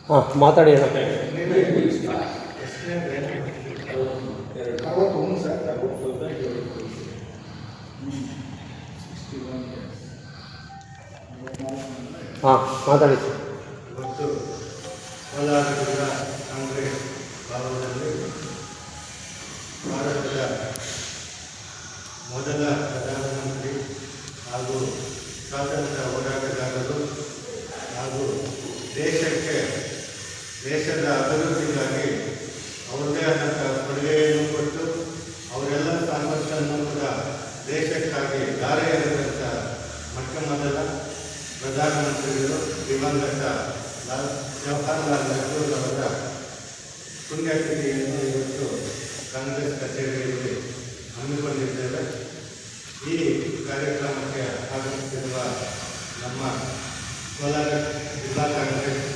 ಹಾಂ ಮಾತಾಡಿ ಅಣ್ಣ. ಹಾಂ ಮಾತಾಡಿ. ಇವತ್ತು ಕೋಲಾರ ಜಿಲ್ಲಾ ಕಾಂಗ್ರೆಸ್ ಭವನದಲ್ಲಿ ಭಾರತದ ಮೊದಲ ಪ್ರಧಾನಮಂತ್ರಿ ಹಾಗೂ ಸ್ವಾತಂತ್ರ್ಯ ಹೋರಾಟಗಾರರು ಹಾಗೂ ದೇಶದ ಅಭಿವೃದ್ಧಿಗಾಗಿ ಅವ್ರದ್ದೇ ಆದಂಥ ಕೊಡುಗೆಯನ್ನು ಕೊಟ್ಟು ಅವರೆಲ್ಲ ಸಾಮರ್ಥ್ಯವನ್ನು ಕೂಡ ದೇಶಕ್ಕಾಗಿ ಧಾರೆ ಎರೆದಂಥ ಮೊಟ್ಟ ಮೊದಲ ಪ್ರಧಾನಮಂತ್ರಿಗಳು ದಿವಂಗತ ಜವಾಹರ್ಲಾಲ್ ನೆಹರು ಅವರ ಪುಣ್ಯತಿಥಿಯನ್ನು ಇವತ್ತು ಕಾಂಗ್ರೆಸ್ ಕಚೇರಿಯಲ್ಲಿ ಹಮ್ಮಿಕೊಂಡಿದ್ದೇವೆ. ಈ ಕಾರ್ಯಕ್ರಮಕ್ಕೆ ಆಗಮಿಸಿರುವ ನಮ್ಮ ಕೋಲಾರ ಜಿಲ್ಲಾ ಕಾಂಗ್ರೆಸ್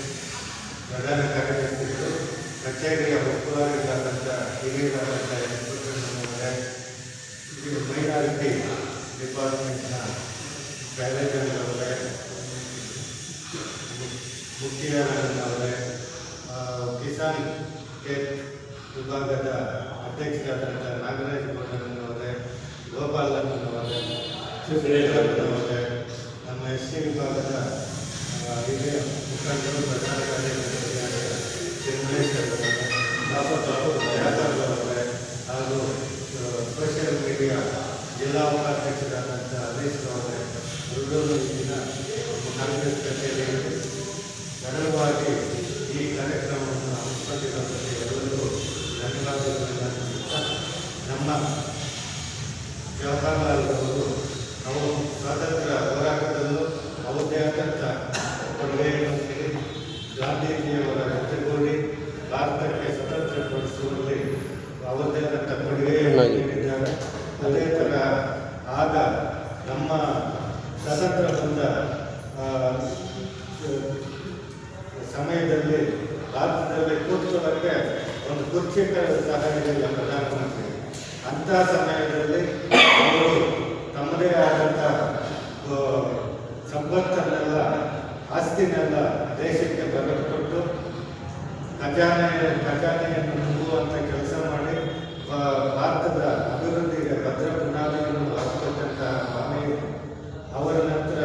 ಪ್ರಧಾನ ಕಾರ್ಯದರ್ಶಿಗಳು, ಕಚೇರಿಯ ಉಸ್ತುವಾರಿಗಳಾದಂಥ ಹಿರಿಯರಾದಂಥ ಅವರೇ, ಮೈನಾರಿಟಿ ಡಿಪಾರ್ಟ್ಮೆಂಟ್ನ ಅವರೇ, ಮುಖ್ಯರವರೇ, ಕಿಸಾನ್ ಕೇಟ್ ವಿಭಾಗದ ಅಧ್ಯಕ್ಷರಾದಂಥ ನಾಗರಾಜ್ ಅವರೇ, ಗೋಪಾಲಣ್ಣನವರೇ, ಸುರೇಶ್ವರನವರೇ, ನಮ್ಮ SC ವಿಭಾಗದ ಹಿರಿಯ ಮುಖಂಡರು, ಪ್ರಧಾನ ಕಾರ್ಯದರ್ಶಿಯಾದ ಚಂದ್ರೇಶ್ವರವರೇ, ಅವರೇ ಹಾಗೂ ಸೋಷಿಯಲ್ ಮೀಡಿಯಾ ಜಿಲ್ಲಾ ಉಪಾಧ್ಯಕ್ಷರಾದಂಥ ಹರೀಶ್ ಅವರೇ, ಎಲ್ಲರೂ ದಿನ ಕಾಂಗ್ರೆಸ್ ಕಚೇರಿಯಲ್ಲಿ ಸರಳವಾಗಿ ಈ ಕಾರ್ಯಕ್ರಮವನ್ನು ಹಮ್ಮಿಕೊಂಡಿರುವಂತೆ ಎಲ್ಲರಿಗೂ ಧನ್ಯವಾದಗಳನ್ನು ಅರ್ಪಿಸುತ್ತಾ, ನಮ್ಮ ಜವಾಹರ್ಲಾಲ್ ಅವರು ಸ್ವಾತಂತ್ರ್ಯ ಹೋರಾಟದಲ್ಲೂ ಅವರದೇ ಆದಂಥ ಕೊಡುಗೆಯನ್ನು ನೀಡಿ ಗಾಂಧೀಜಿಯವರ ಜೊತೆಗೂಡಿ ಭಾರತಕ್ಕೆ ಸ್ವತಂತ್ರಪಡಿಸುವಲ್ಲಿ ಅವರದೇ ಆದಂಥ ಕೊಡುಗೆಯನ್ನು ನೀಡಿದ್ದಾರೆ. ಅದೇ ಥರ ಆಗ ನಮ್ಮ ಸ್ವತಂತ್ರ ಬಂದ ಸಮಯದಲ್ಲಿ ಭಾರತದಲ್ಲಿ ಕೂತ್ಕೊಳ್ಳೋಕ್ಕೆ ಒಂದು ಕುರ್ಚಿ ಸಹ ಇರಲಿಲ್ಲ ಪ್ರಧಾನಮಂತ್ರಿ. ಅಂಥ ಸಮಯದಲ್ಲಿ ಅವರು ತಮ್ಮದೇ ಆದಂಥ ಸಂಪತ್ತನ್ನೆಲ್ಲ, ಆಸ್ತಿನೆಲ್ಲ ದೇಶಕ್ಕೆ ಬರೆದುಕೊಟ್ಟು ಖಜಾನೆಯನ್ನು ತುಂಬುವಂಥ ಕೆಲಸ ಮಾಡಿ ಭಾರತದ ಅಭಿವೃದ್ಧಿಗೆ ಭದ್ರ ಬುನಾದಿಯನ್ನು ಹಾಕಿಕೊಟ್ಟಂತಹ ಮಹನೀಯರು. ಅವರ ನಂತರ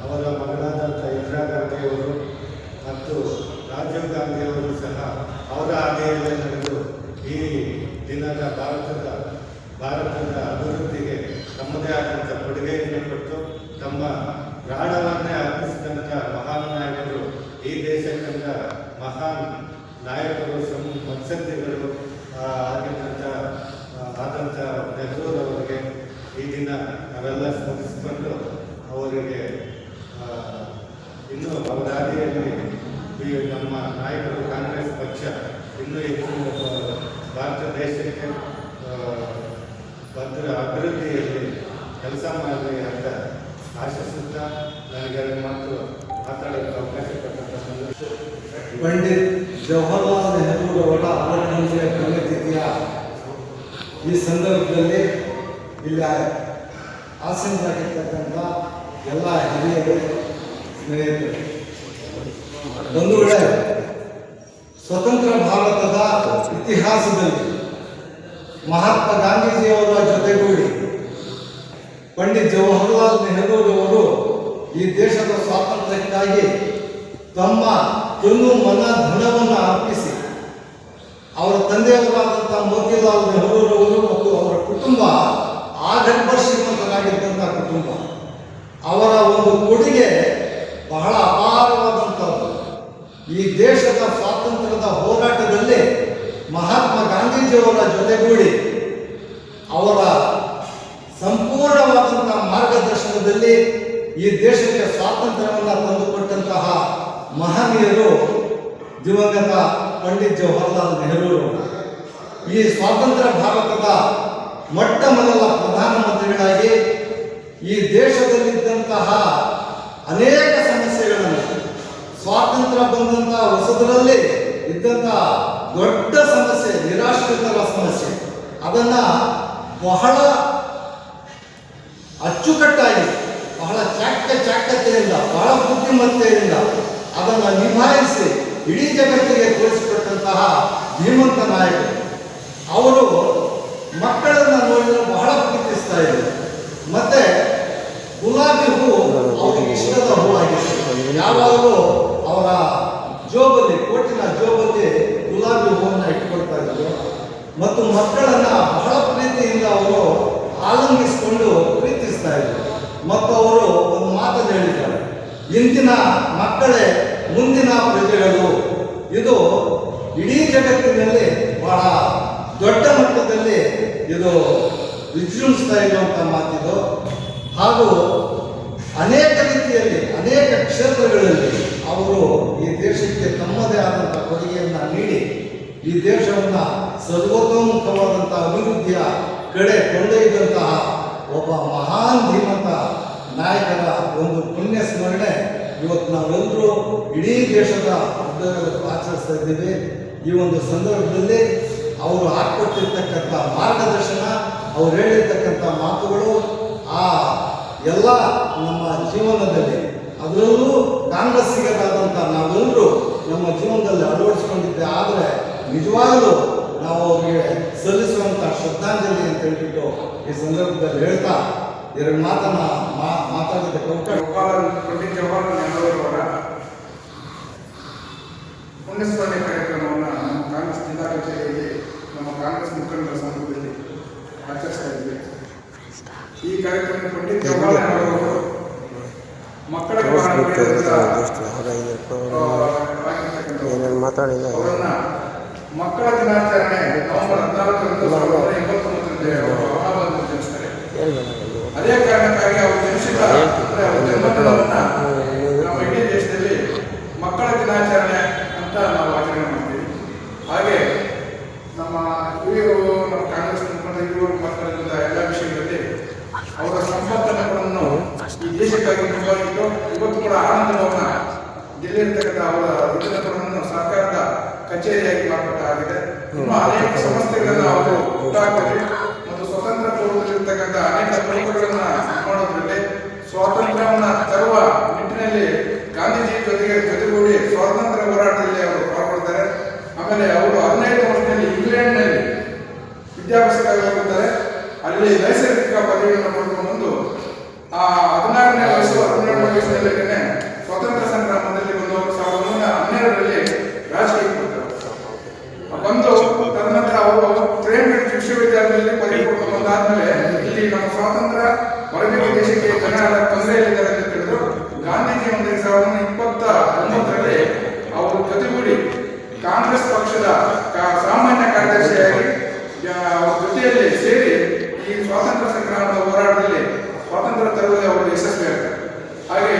ಅವರ ಮಗಳಾದಂಥ ಇಂದಿರಾ ಗಾಂಧಿಯವರು ಮತ್ತು ರಾಜೀವ್ ಗಾಂಧಿಯವರು ಸಹ ಅವರ ಹಾದಿಯಲ್ಲೇ ನಡೆದು ಈ ದಿನದ ಭಾರತದ ಅಭಿವೃದ್ಧಿಗೆ ತಮ್ಮದೇ ಆದಂಥ ಕೊಡುಗೆಯನ್ನು ಕೊಟ್ಟು ತಮ್ಮ ಪ್ರಾಣವನ್ನೇ ಅರ್ಪಿಸಿದಂಥ ಮಹಾನ್ ನಾಯಕರು, ಈ ದೇಶಕ್ಕಂತ ಮಹಾನ್ ನಾಯಕರು, ಮತ್ಸದ್ದಿಗಳು ಆದಂಥ ನೆಹರೂರವರಿಗೆ ಈ ದಿನ ನಾವೆಲ್ಲ ಸ್ಮರಿಸಿಕೊಂಡು ಅವರಿಗೆ ಇನ್ನೂ ಅವರ ಹಾದಿಯಲ್ಲಿ ನಮ್ಮ ನಾಯಕರು, ಕಾಂಗ್ರೆಸ್ ಪಕ್ಷ ಇನ್ನೂ ಹೆಚ್ಚು ಭಾರತ ದೇಶಕ್ಕೆ ಭದ್ರ ಅಭಿವೃದ್ಧಿಯಲ್ಲಿ ಕೆಲಸ ಮಾಡಲಿ ಅಂತ ಆಶಿಸುತ್ತಾ ನನಗೆ ಮಾತಾಡೋಕ್ಕೆ ಅವಕಾಶ ಕೊಟ್ಟಂಥ ಪಂಡಿತ್ ಜವಾಹರ್ಲಾಲ್ ನೆಹರು ಅವರ 60ನೇ ಪುಣ್ಯತಿಥಿಯ ಈ ಸಂದರ್ಭದಲ್ಲಿ ಇಲ್ಲಿ ಆಸೀನರಾಗಿರ್ತಕ್ಕಂಥ ಎಲ್ಲ ಹಿರಿಯರು, ಸ್ನೇಹಿತರು, ಬಂಧುಗಳೇ, ಸ್ವತಂತ್ರ ಭಾರತದ ಇತಿಹಾಸದಲ್ಲಿ ಮಹಾತ್ಮ ಗಾಂಧೀಜಿಯವರ ಜೊತೆಗೂಡಿ ಪಂಡಿತ್ ಜವಾಹರ್ಲಾಲ್ ನೆಹರು ಅವರು ಈ ದೇಶದ ಸ್ವಾತಂತ್ರ್ಯಕ್ಕಾಗಿ ತಮ್ಮ ತನು ಮನ ಧನವನ್ನು ಅರ್ಪಿಸಿ ಅವರ ತಂದೆಯವರಾದಂಥ ಮೋತಿಲಾಲ್ ನೆಹರೂರವರು ಮತ್ತು ಅವರ ಕುಟುಂಬ ಆಗರ್ಭ ಶ್ರೀಮಂತರಾಗಿದ್ದಂಥ ಕುಟುಂಬ. ಅವರ ಒಂದು ಕೊಡುಗೆ ಬಹಳ ಅಪಾರವಾದಂಥದ್ದು. ಈ ದೇಶದ ಸ್ವಾತಂತ್ರ್ಯದ ಹೋರಾಟದಲ್ಲಿ ಮಹಾತ್ಮ ಗಾಂಧೀಜಿಯವರ ಜೊತೆಗೂಡಿ ಅವರ ಸಂಪೂರ್ಣವಾದಂಥ ಮಾರ್ಗದರ್ಶನದಲ್ಲಿ ಈ ದೇಶಕ್ಕೆ ಸ್ವಾತಂತ್ರ್ಯವನ್ನು ತಂದುಕೊಟ್ಟಂತಹ ಮಹನೀಯರು ದಿವಂಗತ ಪಂಡಿತ್ ಜವಾಹರ್ಲಾಲ್ ನೆಹರು. ಈ ಸ್ವಾತಂತ್ರ್ಯ ಭಾರತದ ಮೊಟ್ಟ ಮೊದಲ ಪ್ರಧಾನಮಂತ್ರಿಗಳಾಗಿ ಈ ದೇಶದಲ್ಲಿದ್ದಂತಹ ಅನೇಕ ಸಮಸ್ಯೆಗಳನ್ನು, ಸ್ವಾತಂತ್ರ್ಯ ಬಂದಂಥ ಹೊಸದರಲ್ಲಿ ಇದ್ದಂಥ ದೊಡ್ಡ ಸಮಸ್ಯೆ, ನಿರಾಶ್ರಿತರ ಸಮಸ್ಯೆ, ಅದನ್ನು ಬಹಳ ಅಚ್ಚುಕಟ್ಟಾಗಿ, ಬಹಳ ಚಾಕಚಕ್ಯತೆಯಿಂದ, ಬಹಳ ಬುದ್ಧಿಮತ್ತೆಯಿಂದ ಅದನ್ನು ನಿಭಾಯಿಸಿ ಇಡೀ ಜಗತ್ತಿಗೆ ತೋರಿಸಿಕೊಟ್ಟಂತಹ ಧೀಮಂತ ನಾಯಕರು. ಅವರು ಮಕ್ಕಳನ್ನು ನೋಡಿದ್ರೆ ಬಹಳ ಪ್ರೀತಿಸ್ತಾ ಇದ್ರು. ಮತ್ತೆ ಗುಲಾಬಿ ಹೂ ಅವರಿಗೆ ಇಷ್ಟದ ಹೂ ಆಗಿತ್ತು. ಯಾವಾಗಲೂ ಅವರ ಜೋಬಲ್ಲಿ, ಕೋಟಿನ ಜೋಬಲ್ಲಿ ಗುಲಾಬಿ ಹೂವನ್ನು ಇಟ್ಕೊಳ್ತಾ ಇದ್ರು. ಮತ್ತು ಮಕ್ಕಳನ್ನು ಬಹಳ ಪ್ರೀತಿಯಿಂದ ಅವರು ಆಲಂಗಿಸಿಕೊಂಡು ಪ್ರೀತಿಸ್ತಾ ಇದ್ರು. ಮತ್ತು ಅವರು ಒಂದು ಮಾತನ್ನು ಹೇಳಿದ್ದಾರೆ, ಇಂದಿನ ಮಕ್ಕಳೇ ಮುಂದಿನ ಪ್ರಜೆಗಳು. ಇದು ಇಡೀ ಜಗತ್ತಿನಲ್ಲಿ ಬಹಳ ದೊಡ್ಡ ಮಟ್ಟದಲ್ಲಿ ಇದು ವಿಜೃಂಭಿಸ್ತಾ ಇರುವಂಥ ಮಾತಿದು. ಹಾಗೂ ಅನೇಕ ರೀತಿಯಲ್ಲಿ ಅನೇಕ ಕ್ಷೇತ್ರಗಳಲ್ಲಿ ಅವರು ಈ ದೇಶಕ್ಕೆ ತಮ್ಮದೇ ಆದಂಥ ಕೊಡುಗೆಯನ್ನು ನೀಡಿ ಈ ದೇಶವನ್ನು ಸರ್ವತೋಮುಖವಾದಂಥ ಅಭಿವೃದ್ಧಿಯ ಕಡೆ ಕೊಂಡೊಯ್ದಂತಹ ಒಬ್ಬ ಮಹಾನ್ ಧೀಮಂತ ನಾಯಕರ ಒಂದು ಪುಣ್ಯ ಸ್ಮರಣೆ ಇವತ್ತು ನಾವೆಲ್ಲರೂ ಇಡೀ ದೇಶದ ಉದ್ಯೋಗದಲ್ಲಿ ಆಚರಿಸ್ತಾ ಇದ್ದೀವಿ. ಈ ಒಂದು ಸಂದರ್ಭದಲ್ಲಿ ಅವರು ಹಾಕ್ಕೊಟ್ಟಿರ್ತಕ್ಕಂಥ ಮಾರ್ಗದರ್ಶನ, ಅವ್ರು ಹೇಳಿರ್ತಕ್ಕಂಥ ಮಾತುಗಳು ಆ ಎಲ್ಲ ನಮ್ಮ ಜೀವನದಲ್ಲಿ, ಅದರಲ್ಲೂ ಕಾಂಗ್ರೆಸ್ಸಿಗರಾದಂಥ ನಾವೆಲ್ಲರೂ ನಮ್ಮ ಜೀವನದಲ್ಲಿ ಅಳವಡಿಸ್ಕೊಂಡಿದ್ದೆ. ಆದರೆ ನಿಜವಾಗಲೂ ನಾವು ಅವರಿಗೆ ಸಲ್ಲಿಸುವಂಥ ಶ್ರದ್ಧಾಂಜಲಿ ಅಂತ ಹೇಳ್ಬಿಟ್ಟು ಈ ಸಂದರ್ಭದಲ್ಲಿ ಹೇಳ್ತಾ ಎರಡು ಮಾತನ್ನ ಮಾತಾಡೋದಕ್ಕೆ ಪಂಡಿತ್ ಜವಾಹರಲಾಲ್ ನೆಹರು ಅವರ ಪುಣ್ಯಸ್ಮರಣೆ ಕಾರ್ಯಕ್ರಮವನ್ನು ನಮ್ಮ ಕಾಂಗ್ರೆಸ್ ಜಿಲ್ಲಾ ಕಚೇರಿಯಲ್ಲಿ ನಮ್ಮ ಕಾಂಗ್ರೆಸ್ ಮುಖಂಡರ ಸಂಘದಲ್ಲಿ ಆಚರಿಸ್ತಾ ಇದ್ವಿ. ಈ ಕಾರ್ಯಕ್ರಮ ಪಂಡಿತ್ ಜವಾಹರಲಾಲ್ ನೆಹರು ಅವರು ಮಕ್ಕಳಿಗೆ ಅವರನ್ನ ಮಕ್ಕಳ ದಿನಾಚರಣೆ ನವೆಂಬರ್ 14 ಆಚರಿಸ್ತಾರೆ. ಅದೇ ಕಾರಣಕ್ಕಾಗಿ ಅವರು ಜನಿಸಿದ ಜನ್ಮದಿನವನ್ನು ನಮ್ಮ ಇಡೀ ದೇಶದಲ್ಲಿ ಮಕ್ಕಳ ದಿನಾಚರಣೆ ಅಂತ ನಾವು ಆಚರಣೆ ಮಾಡ್ತೀವಿ. ಹಾಗೆ ನಮ್ಮ ಹಿರಿಯರು, ನಮ್ಮ ಕಾಂಗ್ರೆಸ್ ಮುಖಂಡ ಹಿರಿಯರು ಮಾತಾಡಿದ ಎಲ್ಲ ವಿಷಯಗಳಲ್ಲಿ ಅವರ ಸಂಪತ್ತನ್ನು ಈ ದೇಶಕ್ಕಾಗಿ ಮುಂದುವರಿತು. ಇವತ್ತು ಕೂಡ ಆನಂದ ಭವನ ಜಿಲ್ಲೆಯಲ್ಲಿರ್ತಕ್ಕಂಥ ಅವರ ಇದನ್ನು ಸರ್ಕಾರದ ಕಚೇರಿಯಾಗಿ ಮಾರ್ಪಟ್ಟಾಗಿದೆ. ಇನ್ನು ಅನೇಕ ಸಂಸ್ಥೆಗಳನ್ನು ಅವರು ಹುಟ್ಟಾಕಲಿ ಮತ್ತು ಸ್ವತಂತ್ರ ಪೂರ್ವದಲ್ಲಿರ್ತಕ್ಕಂಥ ಅನೇಕ ಪ್ರಮುಖಗಳನ್ನ ಮಾಡೋದ್ರಲ್ಲಿ ಸ್ವಾತಂತ್ರ್ಯವನ್ನು ತರುವ ನಿಟ್ಟಿನಲ್ಲಿ ಗಾಂಧೀಜಿ ಜೊತೆಗೂಡಿ ಸ್ವಾತಂತ್ರ್ಯ ಹೋರಾಟದಲ್ಲಿ ಅವರು ಪಾಲ್ಗೊಳ್ತಾರೆ. ಆಮೇಲೆ ಅವರು 15 ವರ್ಷದಲ್ಲಿ ಇಂಗ್ಲೆಂಡ್ನಲ್ಲಿ ವಿದ್ಯಾಭ್ಯಾಸಕ್ಕಾಗಿ ಹೋಗುತ್ತಾರೆ. ಅಲ್ಲಿ ನೈಸರ್ಗಿಕ ಪದವಿಯನ್ನು ಪಡೆದುಕೊಂಡು ಬಂದು 16ನೇ ವಯಸ್ಸಿನಲ್ಲೇ ಸ್ವಾತಂತ್ರ್ಯ ಸಂಗ್ರಾಮದಲ್ಲಿ ಬಂದು 1912ರಲ್ಲಿ ರಾಜಕೀಯಕ್ಕೆ ಬರ್ತಾರೆ. ಬಂದು ತದನಂತರ ಅವರು ಕೇಂಬ್ರಿಡ್ಜ್ ವಿಶ್ವವಿದ್ಯಾಲಯದಲ್ಲಿ ಪದವಿ ಪಡೆದು ಬಂದಾದ್ಮೇಲೆ ಇಲ್ಲಿ ನಮ್ಮ ಸ್ವಾತಂತ್ರ್ಯ ಹೊರಗಿನ ದೇಶಕ್ಕೆ ಜನ ತೊಂದರೆಯಲ್ಲಿದ್ದಾರೆ ಅಂತ ತಿಳಿದು ಗಾಂಧೀಜಿ 1929ರಲ್ಲಿ ಅವರು ಜೊತೆಗೂಡಿ ಕಾಂಗ್ರೆಸ್ ಪಕ್ಷದ ಸಾಮಾನ್ಯ ಕಾರ್ಯದರ್ಶಿಯಾಗಿ ಅವರ ಜೊತೆಯಲ್ಲಿ ಸೇರಿ ಈ ಸ್ವಾತಂತ್ರ್ಯ ಸಂಗ್ರಾಮದ ಹೋರಾಟದಲ್ಲಿ ಸ್ವಾತಂತ್ರ್ಯ ತರುವಲ್ಲಿ ಅವರು ಯಶಸ್ವಿಯಾಗ್ತಾರೆ. ಹಾಗೆ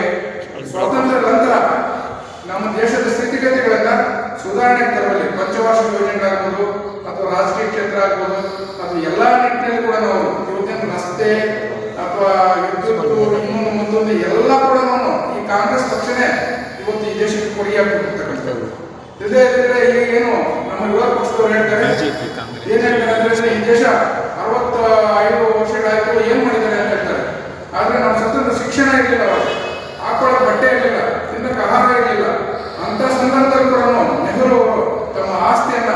ಸ್ವಾತಂತ್ರ್ಯ ನಂತರ ನಮ್ಮ ದೇಶದ ಸ್ಥಿತಿಗತಿಗಳನ್ನ ಸುಧಾರಣೆ ತರುವಲ್ಲಿ ಪಂಚವಾರ್ಷಿಕ ಯೋಜನೆಗಳಾಗ್ಬೋದು ಅಥವಾ ರಾಜಕೀಯ ಕ್ಷೇತ್ರ ಆಗ್ಬೋದು ಅಥವಾ ಎಲ್ಲ ನಿಟ್ಟಿನಲ್ಲಿ ಕೂಡ ನಾವು ಇವತ್ತಿನ ರಸ್ತೆ ಅಥವಾ ವಿದ್ಯುತ್ ಮತ್ತೊಂದು ಎಲ್ಲ ಕೂಡ ಈ ಕಾಂಗ್ರೆಸ್ ಪಕ್ಷನೇ ಇವತ್ತು ಈ ದೇಶಕ್ಕೆ ಕೊಡುಗೆಯಾಗಿರ್ತಕ್ಕಂಥದ್ದು. ಇದೇ ಈಗ ಏನು ನಮ್ಮ ಯುವ ಪಕ್ಷದವರು ಹೇಳ್ತಾರೆ, ಏನ್ ಹೇಳ್ತಾರೆ ಅಂದ್ರೆ ಈ ದೇಶ 65 ವರ್ಷಗಳಾಯ್ತು ಏನ್ ಮಾಡಿದ್ದಾರೆ ಅಂತ ಹೇಳ್ತಾರೆ. ಆದ್ರೆ ನಮ್ಮ ಸ್ವತಂತ್ರ ಶಿಕ್ಷಣ ಇರಲಿಲ್ಲ, ಅವಾಗ ಹಾಕೊಳ್ಳೋ ಬಟ್ಟೆ ಇರಲಿಲ್ಲ, ತಿನ್ನಕ್ಕೆ ಆಹಾರ ಇರಲಿಲ್ಲ. ಅಂತ ಸಂದರ್ಭದಲ್ಲಿ ಕೂಡ ನೆಹರು ಅವರು ತಮ್ಮ ಆಸ್ತಿಯನ್ನ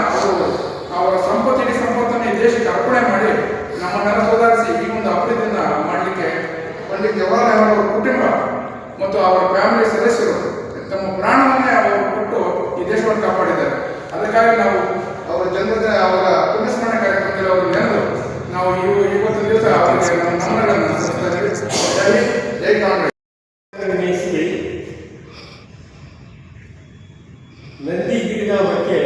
ಅವರ ಸಂಪತ್ತನ್ನು ಈ ದೇಶಕ್ಕೆ ಅರ್ಪಣೆ ಮಾಡಿ ನಮ್ಮನ್ನೆಲ್ಲ ಸುಧಾರಿಸಿ ಈ ಒಂದು ಅಭಿವೃದ್ಧಿಯನ್ನ ಮಾಡಲಿಕ್ಕೆ ಪಂಡಿತ್ ಜವಾಹರಲಾಲ್ ನೆಹರು ಅವರ ಕುಟುಂಬ ಮತ್ತು ಅವರ ಫ್ಯಾಮಿಲಿ ಸದಸ್ಯರು ತಮ್ಮ ಪ್ರಾಣವನ್ನೇ ಅವರು ಕೊಟ್ಟು ಈ ದೇಶವನ್ನು ಕಾಪಾಡಿದ್ದಾರೆ. ಅದಕ್ಕಾಗಿ ನಾವು ಅವರ ಅವರ ಪುಣ್ಯಸ್ಮರಣೆ ಕಾರ್ಯಕ್ರಮದಲ್ಲಿ ಅವರು ನೆನೆದು ನಾವು ಇವತ್ತಿನ ದಿವಸ ಅವರಿಗೆ ನಮನಗಳನ್ನು ಸಲ್ಲಿಸ್ತಾ ಇದ್ದೀವಿ. ಜೈ ಕಾಂಗ್ರೆಸ್. ನಂದಿಗಿರಿಧಾಮಕ್ಕೆ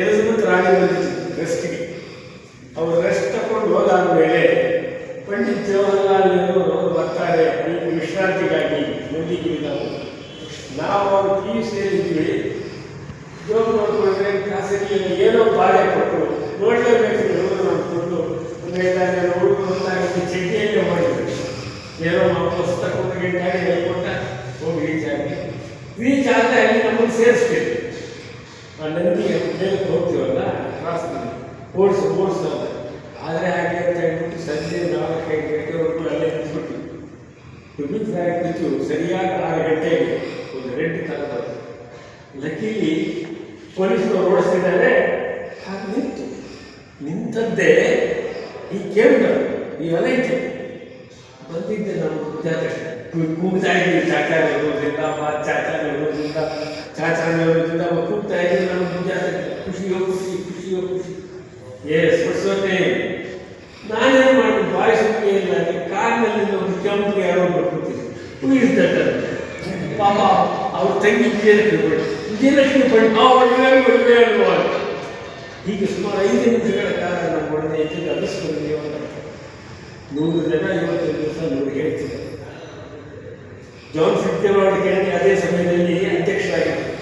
ಎಲಿಜಬೆತ್ ರಾಣಿ ಬಂದಿತ್ತು ರೆಸ್ಟ್ಗೆ. ಅವರು ರೆಸ್ಟ್ ತಗೊಂಡು ಹೋದಾದ್ಮೇಲೆ ಪಂಡಿತ್ ಜವಾಹರಲಾಲ್ ನೆಹರು ಅವರು ಬರ್ತಾರೆ ಅಲ್ಲಿ ವಿಶ್ರಾಂತಿಗಾಗಿ ನಂದಿಗಿರಿಧಾಮ. ನಾವು ಅವರು ಸೇರಿದ್ವಿ. ಜೋಗ ನೋಡ್ಕೊಂಡ್ರೆ ಖಾಸಗಿಯಲ್ಲಿ ಏನೋ ಬಾಳೆ ಕೊಟ್ಟು ನೋಡಲೇಬೇಕು ನೋಡ್ಕೊಂಡು ಒಂದು 5-6 ಹುಡುಗರು ಚಡ್ಡಿಯಲ್ಲೇ ಮಾಡಿದ್ರು. ಏನೋ ವಾಪಸ್ ತಗೊಂಡು ಗಾಡಿ ಕೊಟ್ಟ ಹೋಗಿ ರೀಚ್ ಆದರೆ ಅಲ್ಲಿ ನಮ್ಮನ್ನು ಸೇರಿಸ್ಬೇಕು. ಆ ನಂದಿ ಮೇಲೆ ಹೋಗ್ತೀವಲ್ಲ ಕ್ರಾಸ್ನಲ್ಲಿ ಓಡಿಸ್ತಾರೆ. ಆದರೆ ಹಾಗೆ ಅಂತ ಹೇಳ್ಬಿಟ್ಟು ಸಂಜೆ 4-5 ಗಂಟೆವರೆಗೂ ಅಲ್ಲೇ ನಿಂತ್ಬಿಟ್ಟು ಟುಬಿನ್ ಫ್ಯಾಕ್ಟ್ರಿತು ಸರಿಯಾಗಿ 6 ಗಂಟೆಗೆ ಒಂದು ರೆಡ್ ತಗೊಂಡು ಲಕ್ಕಿಲಿ ಪೊಲೀಸರು ಓಡಿಸ್ತಿದ್ದಾರೆ. ಹಾಗೆ ನಿಂತದ್ದೇ ಈ ಕೇಂದ್ರ ಇವೆಲ್ಲ ಇತ್ತು. ಬಂದಿದ್ದೆ ನಮ್ಮ ಜಾತ್ರೆ ಕೂಗ್ತಾ ಇದ್ವಿ, ಚಾಚಾರ ಇರೋದ್ರಿಂದ ಚಾಚಾರ ಇರೋದ್ರಿಂದ ಕೂಗ್ತಾ ಇದ್ವಿ ನಮ್ಮ ಜಾತ್ರೆ. ಖುಷಿಯೋ ಖುಷಿ, ಖುಷಿಯೋ ಖುಷಿ. ಸ್ಪರ್ಶೋತೆ ನಾನೇನು ಮಾಡಿದ್ದು, ಬಾಯಿ ಸುಮ್ಮನೆ ಇಲ್ಲ, ಕಾರ್ನಲ್ಲಿ ಒಂದು ಕೆಂಪು ಯಾರೋ ಕೂತಿದ್ರು ಇರ್ತಾರೆ. ಪಾಪ ಅವ್ರ ತಂಗಿ ವಿಜಯಲಕ್ಷ್ಮಿ ಪಂಡ್ ಒಳ್ಳೆ ಅಲ್ವಾ. ಹೀಗೆ ಸುಮಾರು 5 ನಿಮಿಷಗಳ ಕಾಲ ನಮ್ಮ ಒಡನೆ ಹೆಚ್ಚಿಗೆ ಅನಿಸ್ಕೊಂಡಿದ್ದೀವಿ. 100 ಜನ ಇವತ್ತಿನ ದಿವಸ 100 ಹೇಳ್ತಿದ್ದಾರೆ. ಜಾನ್ ಫಿಟ್ಜೆರಾಲ್ಡ್ ಕೆನಡಿ ಅದೇ ಸಮಯದಲ್ಲಿ ಅಧ್ಯಕ್ಷರಾಗಿದ್ದರು.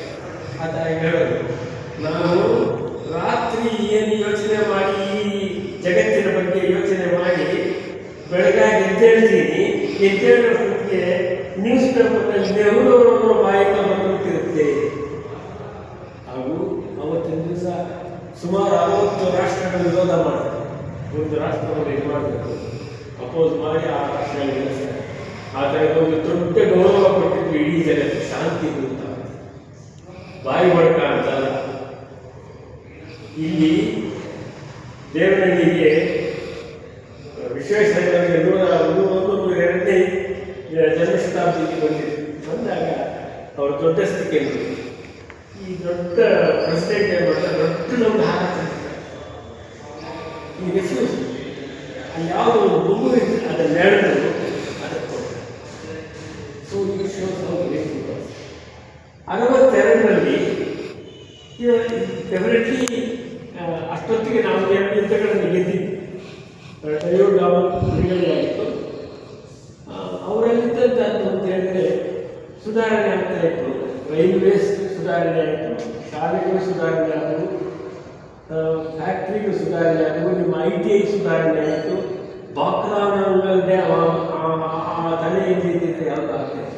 ಆತ ಹೇಳೋದು, ನಾನು ರಾತ್ರಿ ಏನು ಯೋಚನೆ ಮಾಡಿ, ಜಗತ್ತಿನ ಬಗ್ಗೆ ಯೋಚನೆ ಮಾಡಿ ಬೆಳಗಾಗಿ ಎದ್ದೇಳ್ತೀನಿ. ಎದ್ದೇಳೋಷ್ಟೊತ್ತಿಗೆ ನ್ಯೂಸ್ ಪೇಪರ್ನಲ್ಲಿ ನೆಹರೂರವರ ಬಾಯಿಂದ ಬಂದುಬಿಟ್ಟಿರುತ್ತೆ. ಹಾಗೂ ಅವತ್ತಿನ ದಿವಸ ಸುಮಾರು 60 ರಾಷ್ಟ್ರಗಳ ವಿರೋಧ ಮಾಡ್ತಾರೆ. ಒಂದು ರಾಷ್ಟ್ರವನ್ನು ಇದು ಮಾಡಬೇಕು, ಅಪೋಸ್ ಮಾಡಿ ಆ ರಾಷ್ಟ್ರ ಗೆಲ್ಲಿಸ್ತಾರೆ. ಆ ಥರದ ಒಂದು ದೊಡ್ಡ ಗೌರವ ಕೊಟ್ಟಿದ್ದು ಇಡೀ ಜಗತ್ತು. ಶಾಂತಿ ಅಂತ ಬಾಯಿ ಬಡ್ಕ ಅಂತಲ್ಲ. ಇಲ್ಲಿ ದೇವನಹಳ್ಳಿಗೆ ವಿಶ್ವೇಶ್ವರಯ್ಯನವರಿಗೆ 102ನೇ ಜನ್ಮಶತಾಬ್ದಿಗೆ ಬಂದಾಗ ಅವರು ದೊಡ್ಡ ಸ್ಥಿತಿಯಲ್ಲಿ ಈ ದೊಡ್ಡ ಪ್ರೆಸಿಡೆಂಟ್ ಏನು ಮಾಡ್ತಾರೆ, ದೊಡ್ಡದೊಂದು ಹಾರ ಈ ರೆಫ್ಯೂಸ್ ಯಾವುದೋ ಒಂದು ಮಗು ಇತ್ತು, ಅದನ್ನು ನೆರಳು ಅದಕ್ಕೆ ಕೊಡ್ತಾರೆ. ಸೊ ಈ ಶೋ 62ರಲ್ಲಿ ಡೆಫಿನೆಟ್ಲಿ ಅಷ್ಟೊತ್ತಿಗೆ ನಾವು 2 ಯುದ್ಧಗಳನ್ನು ಗೆದ್ದಿದ್ವಿ. ಬಿಡುಗಡೆಯಾಗಿತ್ತು. ಅವರಲ್ಲಿದ್ದಂಥದ್ದು ಅಂತ ಹೇಳಿದರೆ ಸುಧಾರಣೆ ಆಗ್ತಾ ಇತ್ತು. ರೈಲ್ವೇಸ್ ಸುಧಾರಣೆ ಆಯಿತು, ಶಾಲೆಗಳು ಸುಧಾರಣೆ ಆದವು, ಫ್ಯಾಕ್ಟ್ರಿಗೂ ಸುಧಾರಣೆ ಆದವು, ನಿಮ್ಮ ITI ಸುಧಾರಣೆ ಆಯಿತು. ಬಾಕ್ರಾನಲ್ಲದೆ ಆ ತಲೆಯಲ್ಲಿದ್ದರೆ ಯಾವುದು ಆಗ್ತದೆ.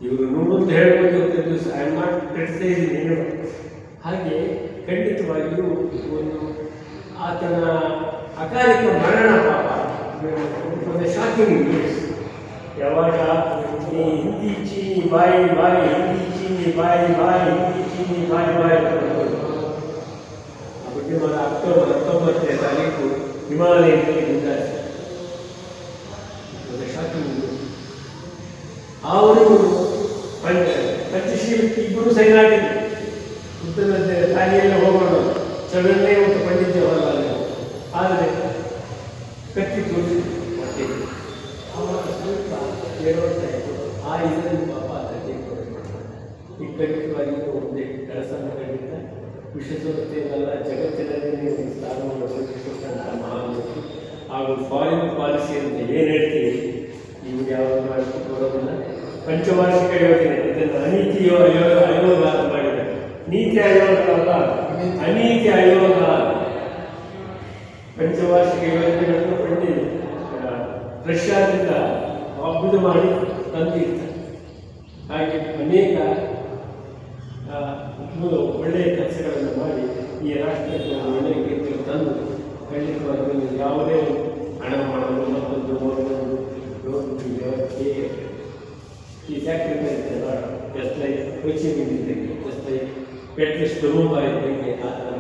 ಇವರು ನೋಡೋದು ಹೇಳ್ಬೋದು ದಿವಸ ಐ ಆಮ್ ನಾಟ್ ಕ್ರಿಟಿಸೈಸಿಂಗ್ ಏನು. ಹಾಗೆ ಖಂಡಿತವಾಗಿಯೂ ಒಂದು ಆತನ ಅಕಾಲಿಕ ಮರಣ ಪಾಪ ಶಾಕಿಂಗ್ ನ್ಯೂಸ್. ಯಾವಾಗ ಈ ಹಿಂದಿ ಚೀನಿ ಬಾಯಿ ಬಾಯಿ, ಹಿಂದಿ ಚೀನಿ ಬಾಯಿ ಬಾಯಿ, ಹಿಂದಿ ಚೀನಿ ಬಾಯಿ ಬಾಯಿ ಆ ಬಗ್ಗೆ ಅಕ್ಟೋಬರ್ 19ನೇ ತಾರೀಕು ಹಿಮಾಲಯದಲ್ಲಿ ಇದ್ದಾರೆ. Shocking news. ಅವರು ಪಂಚಶೀಲಕ್ಕೆ 2 ಸೈನಾಗಿದ್ದರು. ಉತ್ತರದ ದಾರಿಯಲ್ಲಿ ಹೋಗೋಣ, ಚಳನ್ನೇ ಒಂದು ಪಂಡಿತ ಜವಾಹರ್ಲಾಲ್ ನೆಹರು. ಆದರೆ ಕತ್ತಿ ತೋರಿಸಿ ಮಾಡ್ತಿದ್ದರು. ಆವಾಗ ಸ್ವಲ್ಪ ಏರೋಡ್ತಾ ಇತ್ತು. ಆ ಇದರಲ್ಲಿ ಪಾಪ ಅದಕ್ಕೆ ಈ ಖಂಡಿತವಾಗಿ ಒಂದೇ ಕೆಲಸ ಖಂಡಿತ ವಿಶ್ವಸಂಸ್ಥೆಯಲ್ಲ, ಜಗತ್ತಿನಲ್ಲಿ ನೀವು ಸ್ಥಾನವನ್ನು ಹೊಂದಿರ್ತಕ್ಕಂಥ ಮಹಾನ್ ವ್ಯಕ್ತಿ. ಹಾಗೂ ಫಾರಿನ್ ಪಾಲಿಸಿ ಅಂತ ಏನು ಹೇಳ್ತೀವಿ, ಇವು ಯಾವಾಗ ಮಾಡಲಿಕ್ಕೆ ಬರೋದಿಲ್ಲ. ಪಂಚವಾರ್ಷಿಕ ಯೋಜನೆ, ಇದನ್ನು ಅನೀತಿ ಆಯೋಗ ಮಾಡಿದೆ. ನೀತಿ ಆಯೋಗ ಅಲ್ಲ, ಅನೀತಿ ಆಯೋಗ. ಪಂಚವಾರ್ಷಿಕ ಯೋಜನೆಗಳನ್ನು ಪಂಡಿ ರಷ್ಯಾದಿಂದ ಅಭಿವೃದ್ಧಿ ಮಾಡಿ ತಂದಿರ್ತಾರೆ. ಹಾಗೆ ಅನೇಕ ಒಳ್ಳೆಯ ಕೆಲಸಗಳನ್ನು ಮಾಡಿ ಈ ರಾಷ್ಟ್ರಕ್ಕೆ ಒಳ್ಳೆಯ ಕೀರ್ತಿಯನ್ನು ತಂದು ಖಂಡಿತವಾಗಿ ಯಾವುದೇ ಹಣ ಮಾಡಲು ಮತ್ತೊಂದು ಈ ಫ್ಯಾಕ್ಟ್ರಿ ಜಸ್ಟ್ ಲೈಕ್ ಕೊಚ್ಚಿ ಬಿದ್ದಿದ್ದಕ್ಕೆ, ಜಸ್ಟ್ ಲೈಕ್ ಪೆಟ್ಲಿಸ್ಟ್ ದುರುಂಬ ಇದ್ದಂಗೆ ಆ ಥರ